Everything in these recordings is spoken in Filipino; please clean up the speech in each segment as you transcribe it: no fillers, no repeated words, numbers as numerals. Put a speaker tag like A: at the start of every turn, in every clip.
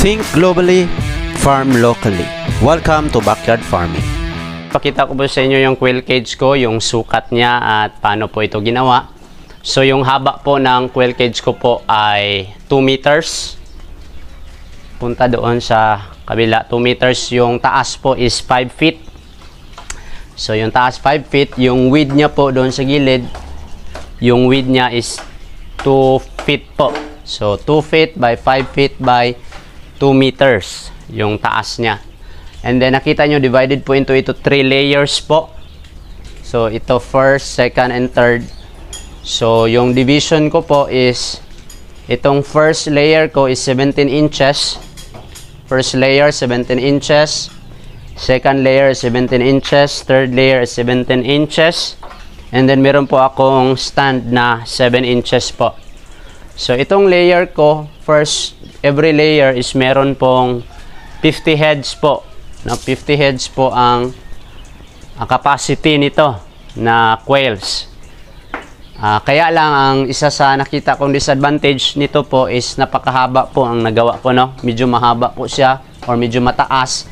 A: Think globally, farm locally. Welcome to Backyard Farming.
B: Pakita ko po sa inyo yung quail cage ko, yung sukat niya at paano po ito ginawa. So yung haba po ng quail cage ko po ay 2 meters. Punta doon sa kabila, 2 meters. Yung taas po is 5 feet. So yung taas 5 feet, yung width niya po doon sa gilid, yung width niya is 2 feet po. So 2 feet by 5 feet by 2 meters yung taas niya. And then nakita nyo, divided po into 3 layers po. So ito first, second, and third. So yung division ko po is, itong first layer ko is 17 inches. First layer 17 inches. Second layer 17 inches. Third layer is 17 inches. And then meron po akong stand na 7 inches po. So itong layer ko, first, every layer is meron pong 50 heads po. Na 50 heads po ang capacity nito na quails. Kaya lang ang isa sa nakita kong disadvantage nito po is napakahaba po ang nagawa ko, no? Medyo mahaba po siya or medyo mataas.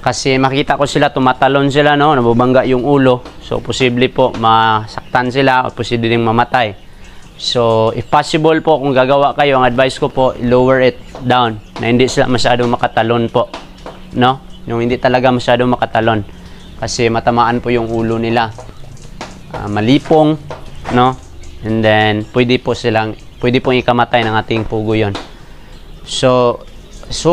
B: Kasi makita ko sila, tumatalon sila, no? Nabubangga yung ulo. So posible po masaktan sila o posible ding mamatay. So, if possible po, kung gagawa kayo, ang advice ko po, lower it down, na hindi sila masyadong makatalon po, no? Yung hindi talaga masyadong makatalon, kasi matamaan po yung ulo nila, malipong, no? And then, pwede pong ikamatay ng ating pugo yon. So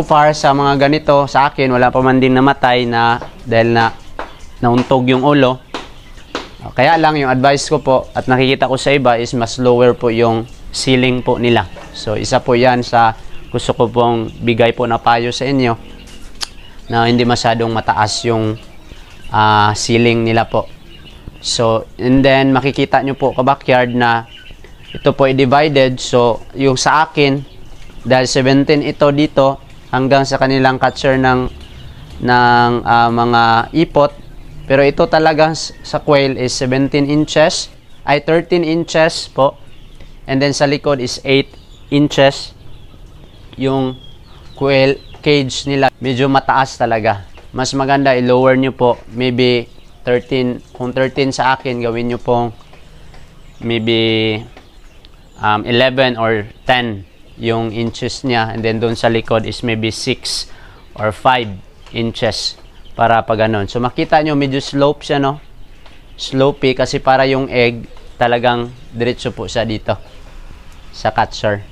B: far, sa mga ganito, sa akin, wala pa man din namatay na, dahil na nauntog yung ulo. Kaya lang yung advice ko po at nakikita ko sa iba is mas lower po yung ceiling po nila. So isa po yan sa gusto ko pong bigay po na payo sa inyo, na hindi masyadong mataas yung ceiling nila po. So and then makikita nyo po ka-backyard na ito po i-divided. So yung sa akin, dahil 17 ito dito hanggang sa kanilang catcher ng mga ipot. Pero ito talaga sa quail is 17 inches, ay 13 inches po. And then sa likod is 8 inches. Yung quail cage nila, medyo mataas talaga. Mas maganda i-lower nyo po, maybe 13. Kung 13 sa akin, gawin nyo pong maybe 11 or 10 yung inches niya. And then doon sa likod is maybe 6 or 5 inches. Para pa ganun. So makita nyo medyo slope siya, no? Slopey kasi para yung egg talagang diretso po siya dito sa catcher.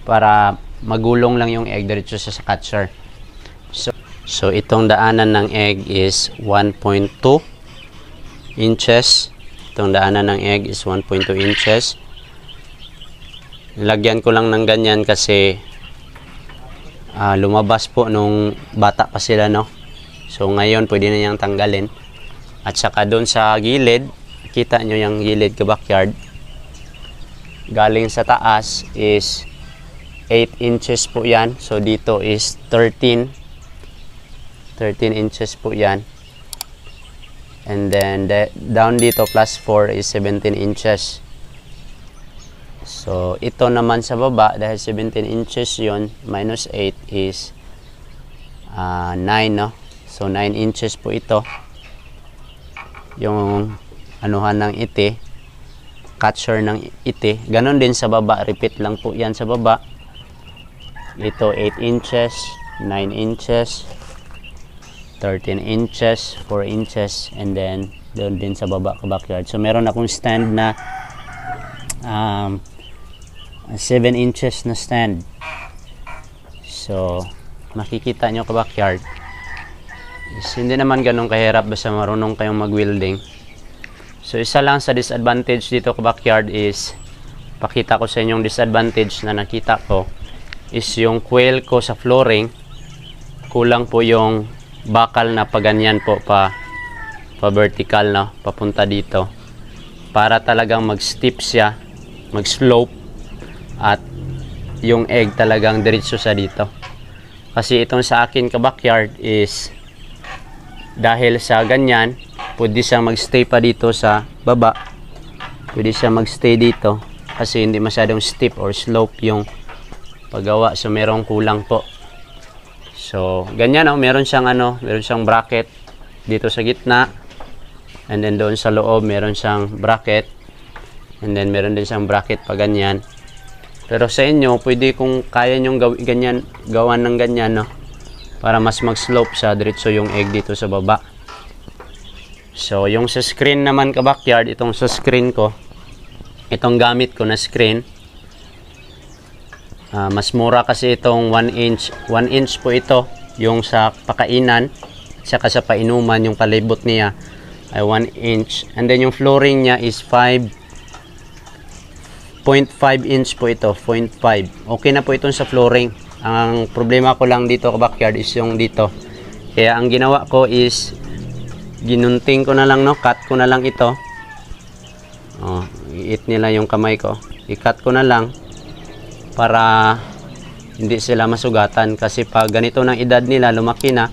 B: Para magulong lang yung egg diretso siya sa catcher. So itong daanan ng egg is 1.2 inches. Itong daanan ng egg is 1.2 inches. Lagyan ko lang ng ganyan kasi lumabas po nung bata pa sila, no? So ngayon pwede na niyang tanggalin. At saka doon sa gilid, kita nyo yung gilid ka-backyard, galing sa taas is 8 inches po yan. So dito is 13 inches po yan. And then down dito plus 4 is 17 inches. So ito naman sa baba, dahil 17 inches yon, minus 8 is 9, no? So 9 inches po ito. Yung anuhan ng ite, catcher ng ite. Ganon din sa baba, repeat lang po yan sa baba. Ito 8 inches, 9 inches, 13 inches, 4 inches, and then doon din sa baba ka-backyard. So meron akong stand na 7 inches na stand. So makikita nyo ka-backyard, hindi naman ganun kahirap basta marunong kayong mag-welding. So isa lang sa disadvantage dito ka-backyard is, pakita ko sa inyong disadvantage na nakita ko, is yung quail ko sa flooring, kulang po yung bakal na paganyan po pa vertical, no? Papunta dito. Para talagang mag-steep siya, mag-slope, at yung egg talagang diretso sa dito. Kasi itong sa akin ka-backyard is, dahil sa ganyan, pwede siyang magstay pa dito sa baba. Pwede siyang magstay dito kasi hindi masyadong steep or slope yung paggawa. So merong kulang po. So, ganyan meron siyang meron siyang bracket dito sa gitna. And then doon sa loob, meron siyang bracket. And then meron din siyang bracket pa ganyan. Pero sa inyo, pwede kung kaya nyong gawan ng ganyan, no? Para mas mag-slope siya, diretso yung egg dito sa baba. So, yung sa screen naman ka-backyard, itong sa screen ko, itong gamit ko na screen, mas mura kasi itong 1 inch. 1 inch po ito, yung sa pakainan, saka sa painuman, yung palibot niya ay 1 inch. And then yung flooring niya is 5.5 inch po ito, 0.5. Okay na po itong sa flooring. Ang problema ko lang dito ka-backyard is yung dito. Kaya ang ginawa ko is, ginunting ko na lang, cut ko na lang ito. Iit nila yung kamay ko. I-cut ko na lang para hindi sila masugatan, kasi pag ganito ng edad nila, lumaki na,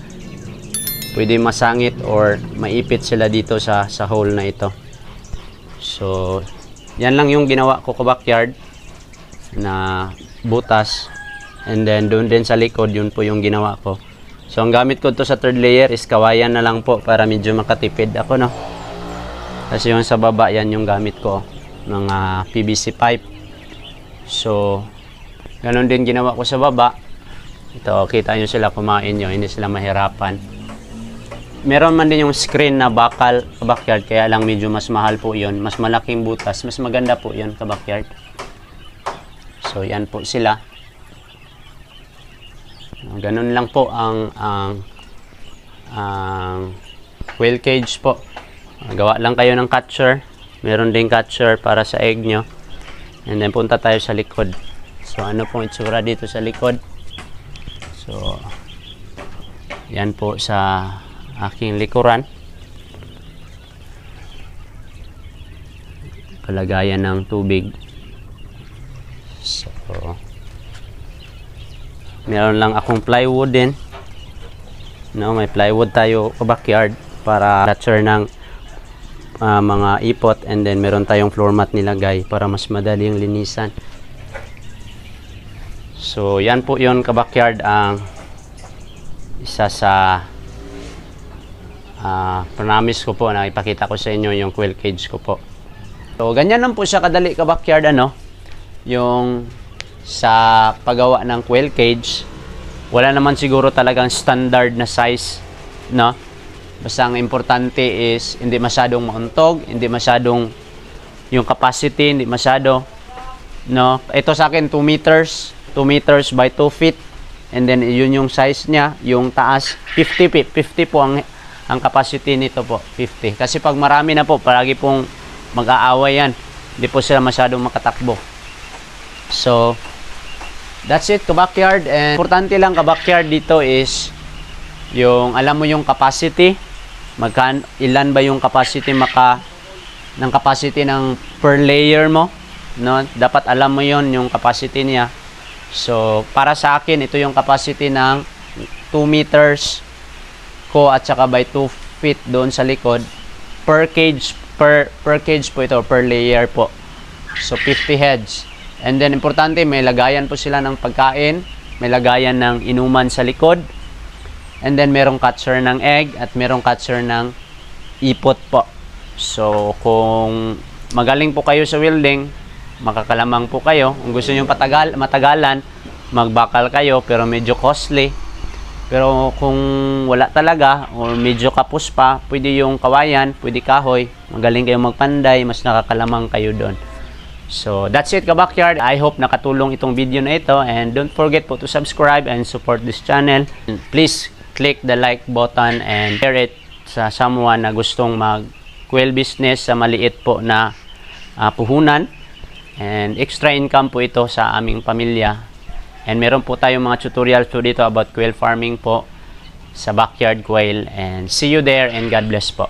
B: pwede masangit or maipit sila dito sa hole na ito. So, yan lang yung ginawa ko ka-backyard na butas. And then doon din sa likod, yun po yung ginawa ko. So, ang gamit ko to sa third layer is kawayan na lang po para medyo makatipid ako, no? Kasi yung sa baba, yan yung gamit ko, mga PVC pipe. So, ganun din ginawa ko sa baba. Ito, kita nyo sila kumain nyo, hindi sila mahirapan. Meron man din yung screen na bakal ka-backyard, kaya lang medyo mas mahal po yun. Mas malaking butas, mas maganda po yun ka-backyard. So, yan po sila. Ganun lang po ang quail cage po. Gawa lang kayo ng catcher. Meron din catcher para sa egg nyo. And then punta tayo sa likod. So ano pong itsura dito sa likod. So yan po sa aking likuran. Kalagayan ng tubig. So meron lang akong plywood din. No, may plywood tayo sa backyard para catcher ng mga ipot, and then meron tayong floor mat nilagay para mas madali yung linisan. So yan po yun ka-backyard ang isa sa promise ko po na ipakita ko sa inyo yung quail cage ko po. So ganyan lang po siya kadali ka-backyard yung sa paggawa ng quail cage. Wala naman siguro talagang standard na size, no? Basta ang importante is hindi masyadong mauntog, hindi masyadong yung capacity, hindi masyado, no? Ito sa akin 2 meters by 2 feet. And then yun yung size niya, yung taas 50 po ang capacity nito po, 50. Kasi pag marami na po, palagi pong mag-aaway yan. Hindi po sila masyadong makatakbo. So that's it ka-backyard. And importante lang ka-backyard dito is yung alam mo yung capacity, ilan ba yung capacity ng capacity ng per layer mo, no? Dapat alam mo yon yung capacity niya. So para sa akin ito yung capacity ng 2 meters ko at saka by 2 feet doon sa likod per cage po ito, per layer po. So 50 heads. And then importante may lagayan po sila ng pagkain, may lagayan ng inuman sa likod. And then merong catcher ng egg at merong catcher ng ipot po. So kung magaling po kayo sa welding, makakalamang po kayo. Kung gusto niyo matagalan, magbakal kayo pero medyo costly. Pero kung wala talaga o medyo kapos pa, pwede yung kawayan, pwede kahoy. Magaling kayo magpanday, mas nakakalamang kayo doon. So that's it ka-backyard. I hope nakatulong itong video na ito, and don't forget po to subscribe and support this channel. And please click the like button and share it sa someone na gustong mag-quail business sa maliit po na puhunan. And extra income po ito sa aming pamilya. And meron po tayong mga tutorials po dito about quail farming po sa backyard quail. And see you there, and God bless po.